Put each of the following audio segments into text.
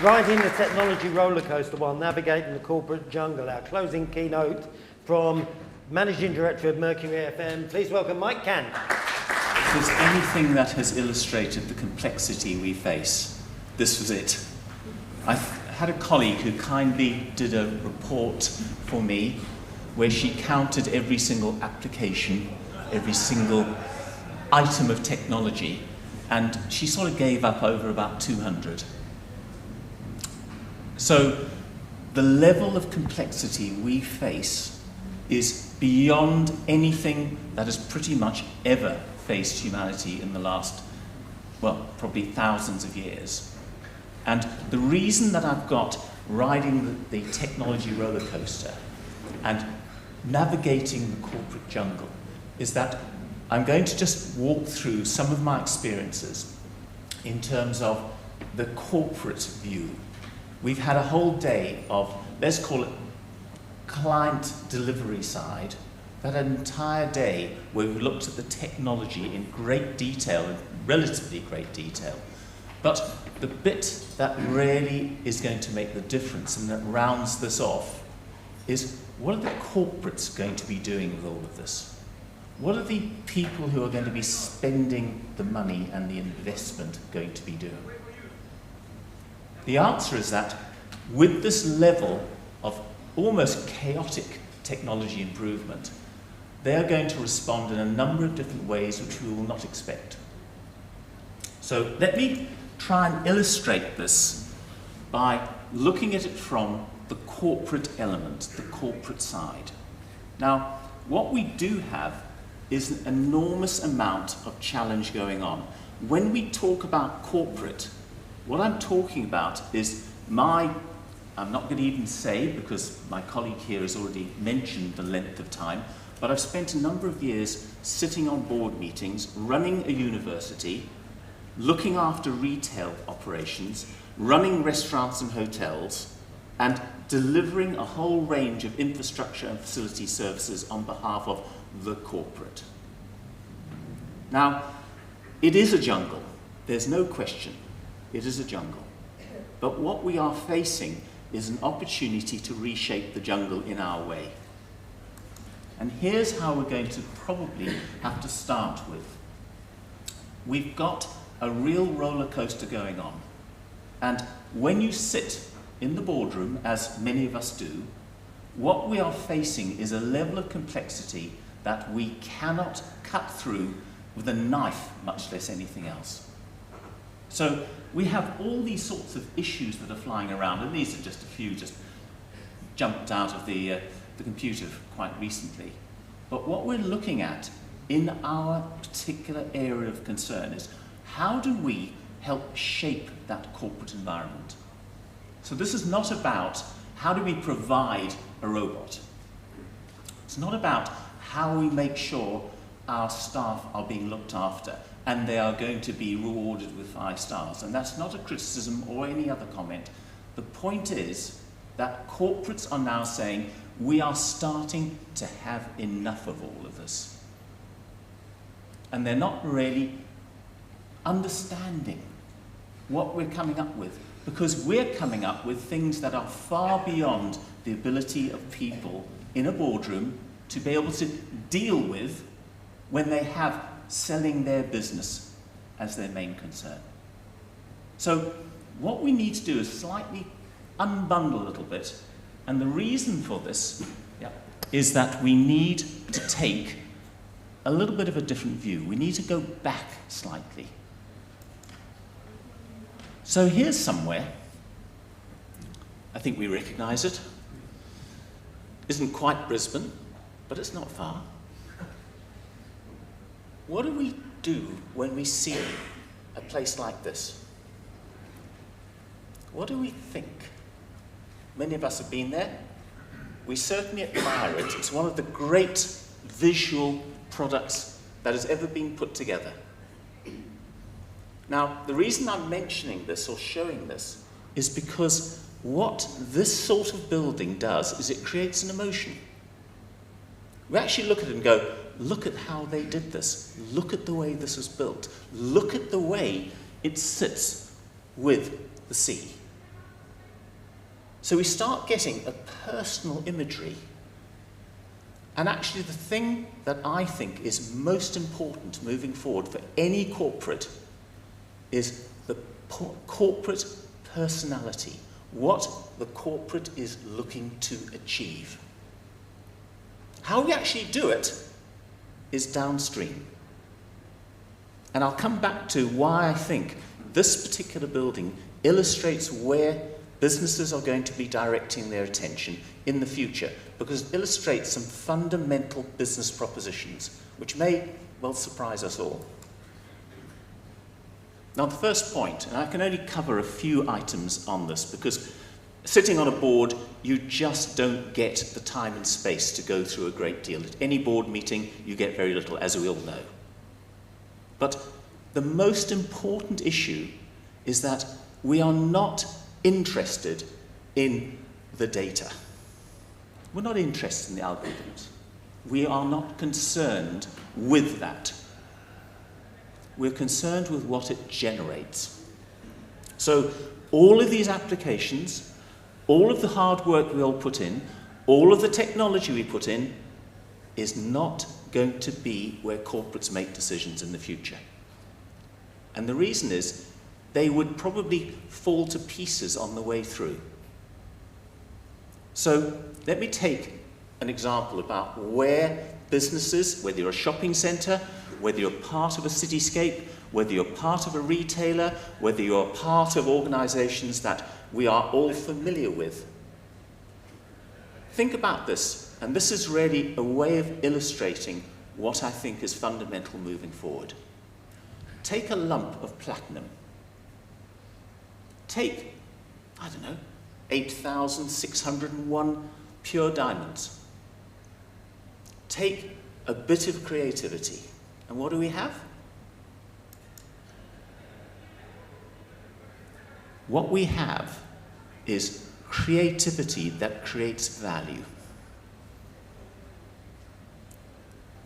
riding the technology roller coaster while navigating the corporate jungle. Our closing keynote from Managing Director of Mercury FM. Please welcome Mike Cant. If there's anything that has illustrated the complexity we face, this was it. I had a colleague who kindly did a report for me where she counted every single application, every single item of technology, and she sort of gave up over about 200. So the level of complexity we face is beyond anything that has pretty much ever faced humanity in the last, well, probably thousands of years. And the reason that I've got riding the technology roller coaster and navigating the corporate jungle is that I'm going to just walk through some of my experiences in terms of the corporate view. We've had a whole day of, let's call it client delivery side, that entire day where we looked at the technology in great detail, in relatively great detail. But the bit that really is going to make the difference and that rounds this off is, what are the corporates going to be doing with all of this? What are the people who are going to be spending the money and the investment going to be doing? The answer is that with this level of almost chaotic technology improvement, they are going to respond in a number of different ways which we will not expect. So let me try and illustrate this by looking at it from the corporate element, the corporate side. Now, what we do have is an enormous amount of challenge going on. When we talk about corporate, what I'm talking about is I'm not going to even say, because my colleague here has already mentioned the length of time, but I've spent a number of years sitting on board meetings, running a university, looking after retail operations, running restaurants and hotels, and delivering a whole range of infrastructure and facility services on behalf of the corporate. Now, it is a jungle. There's no question. It is a jungle. But what we are facing is an opportunity to reshape the jungle in our way. And here's how we're going to probably have to start with. We've got a real roller coaster going on. And when you sit in the boardroom, as many of us do, what we are facing is a level of complexity that we cannot cut through with a knife, much less anything else. So we have all these sorts of issues that are flying around, and these are just a few just jumped out of the computer quite recently. But what we're looking at in our particular area of concern is, how do we help shape that corporate environment? So this is not about how do we provide a robot. It's not about how we make sure our staff are being looked after and they are going to be rewarded with 5 stars. And that's not a criticism or any other comment. The point is that corporates are now saying, we are starting to have enough of all of this. And they're not really understanding what we're coming up with, because we're coming up with things that are far beyond the ability of people in a boardroom to be able to deal with when they have selling their business as their main concern. So what we need to do is slightly unbundle a little bit, and the reason for this is that we need to take a little bit of a different view. We need to go back slightly. So here's somewhere, I think we recognise it. Isn't quite Brisbane, but it's not far. What do we do when we see a place like this? What do we think? Many of us have been there. We certainly admire it. It's one of the great visual products that has ever been put together. Now, the reason I'm mentioning this or showing this is because what this sort of building does is it creates an emotion. We actually look at it and go, look at how they did this. Look at the way this was built. Look at the way it sits with the sea. So we start getting a personal imagery. And actually the thing that I think is most important moving forward for any corporate is the corporate personality, what the corporate is looking to achieve. How we actually do it is downstream. And I'll come back to why I think this particular building illustrates where businesses are going to be directing their attention in the future, because it illustrates some fundamental business propositions, which may well surprise us all. Now, the first point, and I can only cover a few items on this, because sitting on a board, you just don't get the time and space to go through a great deal. At any board meeting, you get very little, as we all know. But the most important issue is that we are not interested in the data. We're not interested in the algorithms. We are not concerned with that. We're concerned with what it generates. So all of these applications, all of the hard work we all put in, all of the technology we put in, is not going to be where corporates make decisions in the future. And the reason is they would probably fall to pieces on the way through. So let me take an example about where businesses, whether you're a shopping centre, whether you're part of a cityscape, whether you're part of a retailer, whether you're part of organisations that we are all familiar with. Think about this, and this is really a way of illustrating what I think is fundamental moving forward. Take a lump of platinum. Take, I don't know, 8,601 pure diamonds. Take a bit of creativity. And what do we have? What we have is creativity that creates value.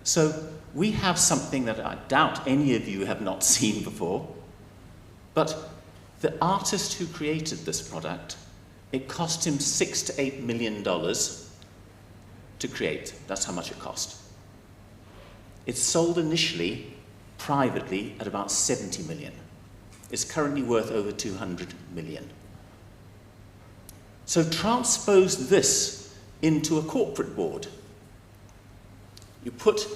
So we have something that I doubt any of you have not seen before, but the artist who created this product, it cost him $6 to $8 million to create. That's how much it cost. It's sold initially, privately, at about 70 million. It's currently worth over 200 million. So transpose this into a corporate board. You put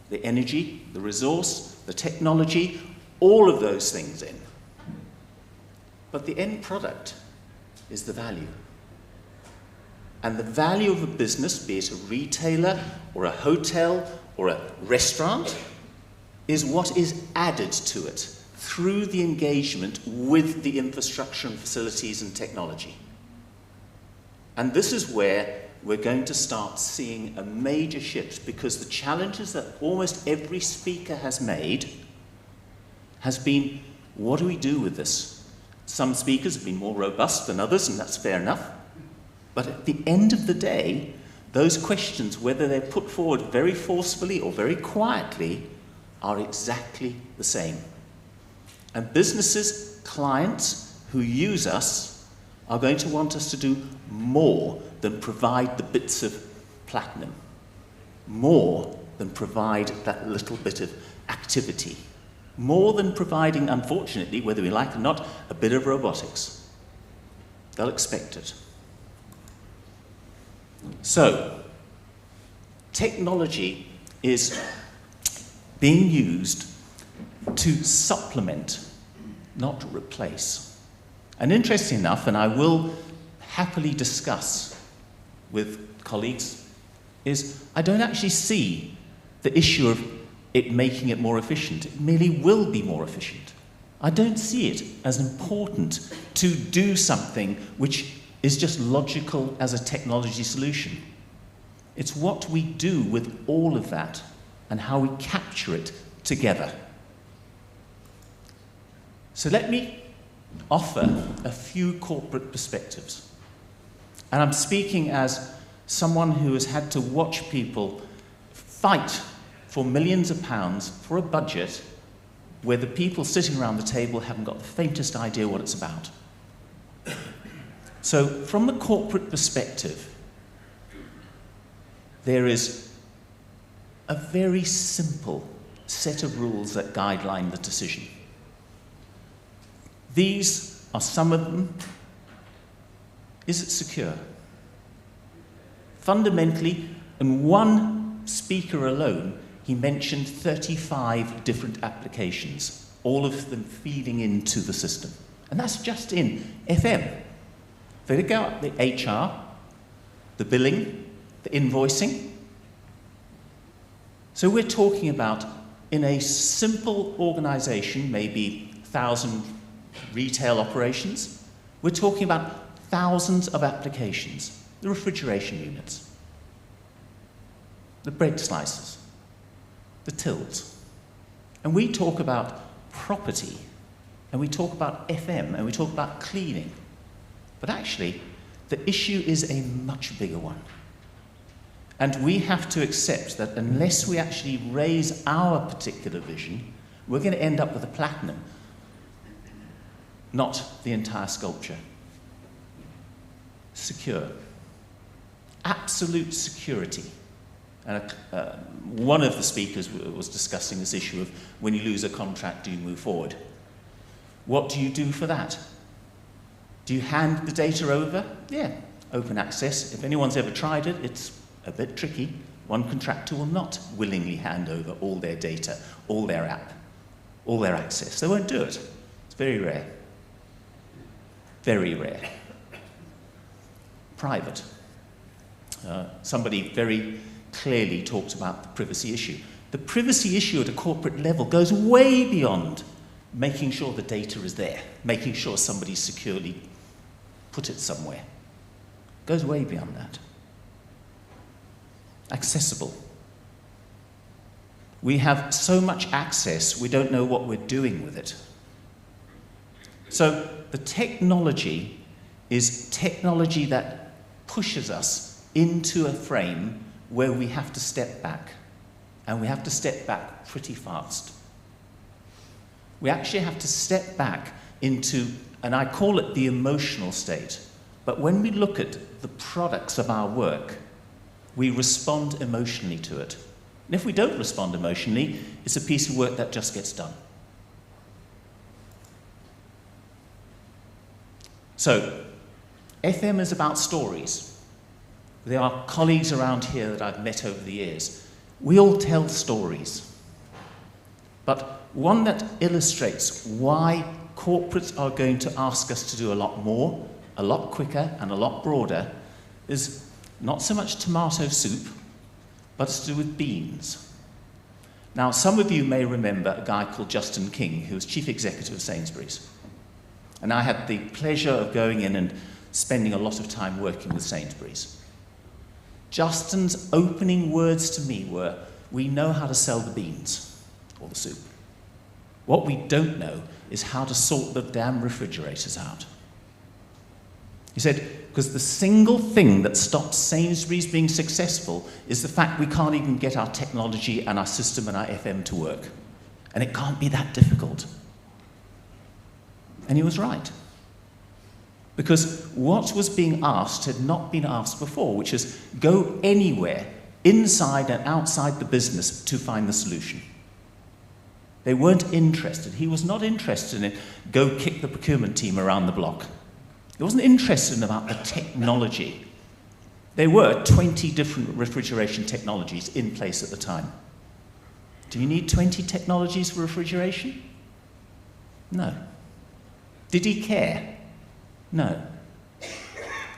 the energy, the resource, the technology, all of those things in. But the end product is the value. And the value of a business, be it a retailer or a hotel or a restaurant, is what is added to it through the engagement with the infrastructure and facilities and technology. And this is where we're going to start seeing a major shift, because the challenges that almost every speaker has made has been, what do we do with this? Some speakers have been more robust than others, and that's fair enough. But at the end of the day, those questions, whether they're put forward very forcefully or very quietly, are exactly the same. And businesses, clients who use us are going to want us to do more than provide the bits of platinum, more than provide that little bit of activity, more than providing, unfortunately, whether we like it or not, a bit of robotics. They'll expect it. So, technology is being used to supplement, not replace. And interesting enough, and I will happily discuss with colleagues, is I don't actually see the issue of it making it more efficient. It merely will be more efficient. I don't see it as important to do something which is just logical as a technology solution. It's what we do with all of that and how we capture it together. So let me offer a few corporate perspectives. And I'm speaking as someone who has had to watch people fight for millions of pounds for a budget where the people sitting around the table haven't got the faintest idea what it's about. So from the corporate perspective, there is a very simple set of rules that guideline the decision. These are some of them. Is it secure? Fundamentally, in one speaker alone, he mentioned 35 different applications, all of them feeding into the system. And that's just in FM. They go up the HR, the billing, the invoicing. So we're talking about, in a simple organization, maybe 1,000 retail operations, we're talking about thousands of applications. The refrigeration units, the bread slices, the tills. And we talk about property, and we talk about FM, and we talk about cleaning. But actually, the issue is a much bigger one. And we have to accept that unless we actually raise our particular vision, we're going to end up with a platinum, not the entire sculpture. Secure. Absolute security. And one of the speakers was discussing this issue of when you lose a contract, do you move forward? What do you do for that? Do you hand the data over? Yeah, open access. If anyone's ever tried it, it's a bit tricky. One contractor will not willingly hand over all their data, all their app, all their access. They won't do it. It's very rare. Very rare. Private. Somebody very clearly talked about the privacy issue. The privacy issue at a corporate level goes way beyond making sure the data is there, making sure somebody securely put it somewhere. Goes way beyond that. Accessible. We have so much access, we don't know what we're doing with it. So the technology is technology that pushes us into a frame where we have to step back. And we have to step back pretty fast. We actually have to step back into, and I call it the emotional state, but when we look at the products of our work, we respond emotionally to it. And if we don't respond emotionally, it's a piece of work that just gets done. So, FM is about stories. There are colleagues around here that I've met over the years. We all tell stories. But one that illustrates why corporates are going to ask us to do a lot more, a lot quicker, and a lot broader is not so much tomato soup, but it's to do with beans. Now, some of you may remember a guy called Justin King, who was chief executive of Sainsbury's. And I had the pleasure of going in and spending a lot of time working with Sainsbury's. Justin's opening words to me were, we know how to sell the beans, or the soup. What we don't know is how to sort the damn refrigerators out. He said, because the single thing that stops Sainsbury's being successful is the fact we can't even get our technology and our system and our FM to work. And it can't be that difficult. And he was right. Because what was being asked had not been asked before, which is go anywhere, inside and outside the business, to find the solution. They weren't interested. He was not interested in go kick the procurement team around the block. He wasn't interested about the technology. There were 20 different refrigeration technologies in place at the time. Do you need 20 technologies for refrigeration? No. Did he care? No.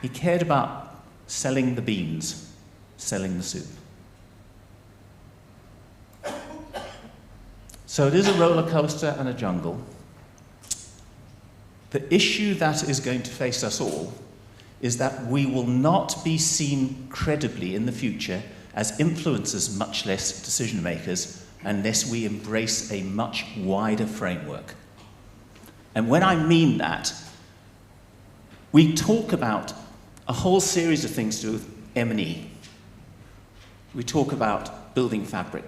He cared about selling the beans, selling the soup. So it is a roller coaster and a jungle. The issue that is going to face us all is that we will not be seen credibly in the future as influencers, much less decision makers, unless we embrace a much wider framework. And when I mean that, we talk about a whole series of things to do with M&E. We talk about building fabric.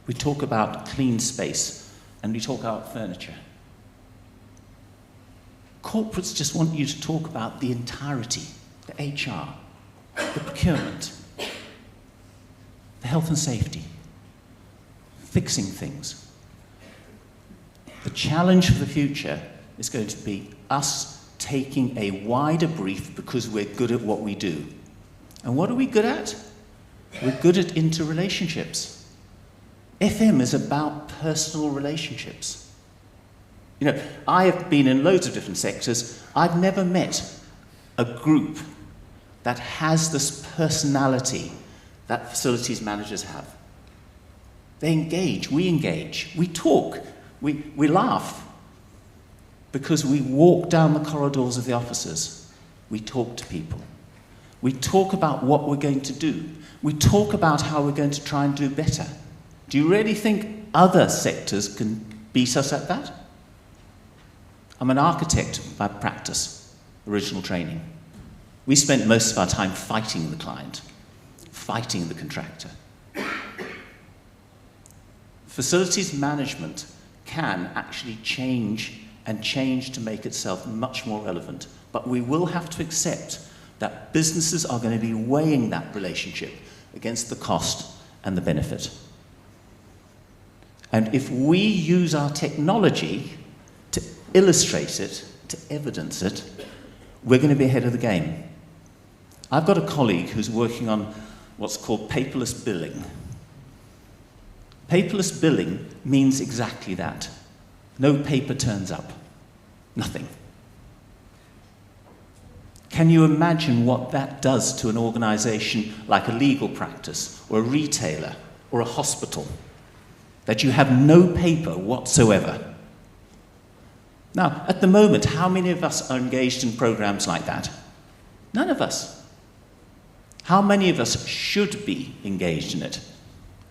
We talk about clean space. And we talk about furniture. Corporates just want you to talk about the entirety, the HR, the procurement, the health and safety, fixing things. The challenge for the future is going to be us taking a wider brief because we're good at what we do. And what are we good at? We're good at interrelationships. FM is about personal relationships. You know, I have been in loads of different sectors. I've never met a group that has this personality that facilities managers have. They engage, we talk, we laugh, because we walk down the corridors of the offices. We talk to people. We talk about what we're going to do. We talk about how we're going to try and do better. Do you really think other sectors can beat us at that? I'm an architect by practice, original training. We spent most of our time fighting the client, fighting the contractor. Facilities management can actually change to make itself much more relevant. But we will have to accept that businesses are going to be weighing that relationship against the cost and the benefit. And if we use our technology to illustrate it, to evidence it, we're going to be ahead of the game. I've got a colleague who's working on what's called paperless billing. Paperless billing means exactly that. No paper turns up. Nothing. Can you imagine what that does to an organization like a legal practice, or a retailer, or a hospital? That you have no paper whatsoever. Now, at the moment, how many of us are engaged in programs like that? None of us. How many of us should be engaged in it?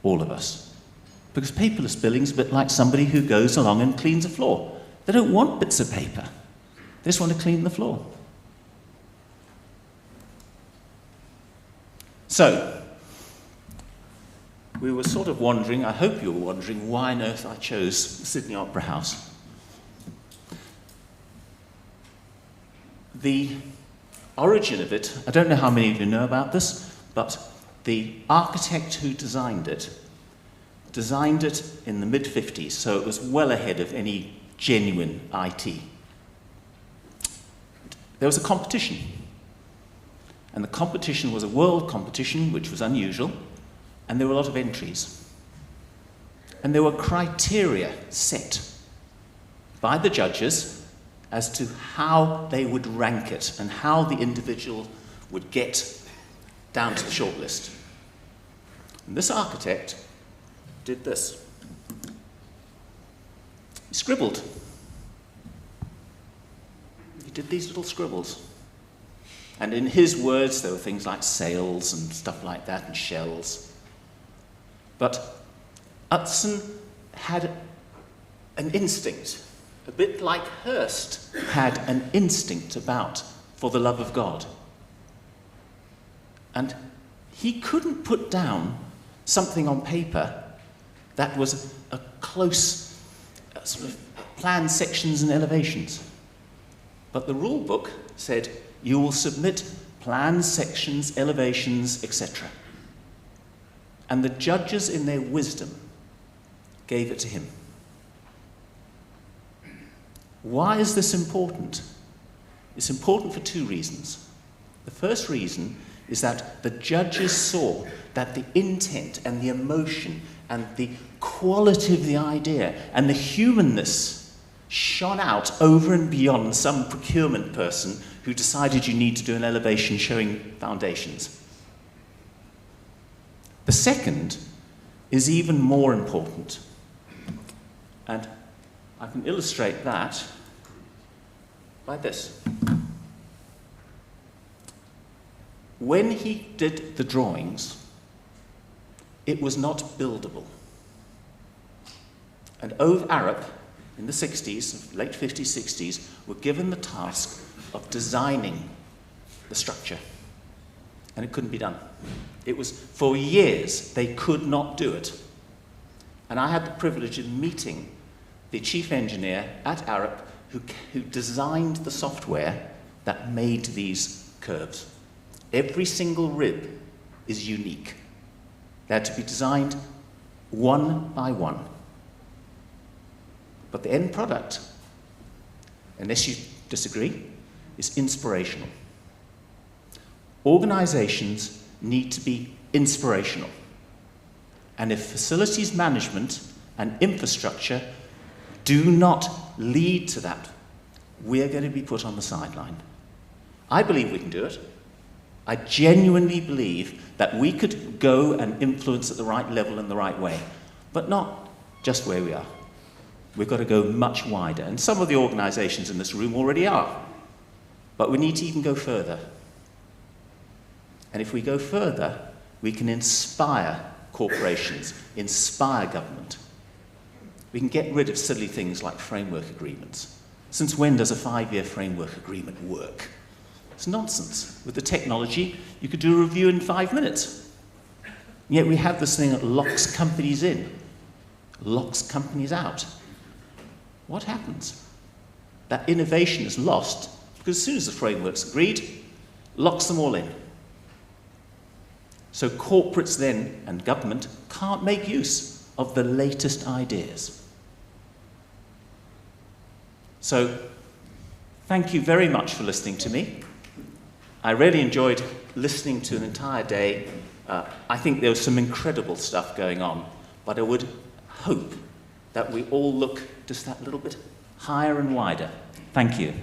All of us. Because paperless billing is a bit like somebody who goes along and cleans a floor. They don't want bits of paper. They just want to clean the floor. So, we were sort of wondering, I hope you were wondering, why on earth I chose Sydney Opera House. The origin of it, I don't know how many of you know about this, but the architect who designed it in the mid-50s, so it was well ahead of any genuine IT. There was a competition, and the competition was a world competition, which was unusual, and there were a lot of entries. And there were criteria set by the judges as to how they would rank it and how the individual would get down to the shortlist. And this architect did this. He scribbled. He did these little scribbles. And in his words, there were things like sails and stuff like that, and shells. But Utzon had an instinct, a bit like Hurst had an instinct about for the love of God. And he couldn't put down something on paper that was a close sort of plan sections and elevations. But the rule book said, you will submit plans, sections, elevations, etc. And the judges, in their wisdom, gave it to him. Why is this important? It's important for two reasons. The first reason is that the judges saw that the intent and the emotion and the quality of the idea and the humanness shone out over and beyond some procurement person who decided you need to do an elevation showing foundations. The second is even more important. And I can illustrate that by this. When he did the drawings, it was not buildable. And Ove Arup, in the 60s, late 50s, 60s, were given the task of designing the structure. And it couldn't be done. It was, for years, they could not do it. And I had the privilege of meeting the chief engineer at Arup who designed the software that made these curves. Every single rib is unique. They had to be designed one by one. But the end product, unless you disagree, is inspirational. Organizations need to be inspirational. And if facilities management and infrastructure do not lead to that, we're going to be put on the sideline. I believe we can do it. I genuinely believe that we could go and influence at the right level in the right way, but not just where we are. We've got to go much wider, and some of the organizations in this room already are. But we need to even go further. And if we go further, we can inspire corporations, inspire government. We can get rid of silly things like framework agreements. Since when does a 5-year framework agreement work? It's nonsense. With the technology, you could do a review in 5 minutes. And yet we have this thing that locks companies in, locks companies out. What happens? That innovation is lost because as soon as the framework's agreed, locks them all in. So corporates then and government can't make use of the latest ideas. So thank you very much for listening to me. I really enjoyed listening to an entire day. I think there was some incredible stuff going on, but I would hope that we all look just that little bit higher and wider. Thank you.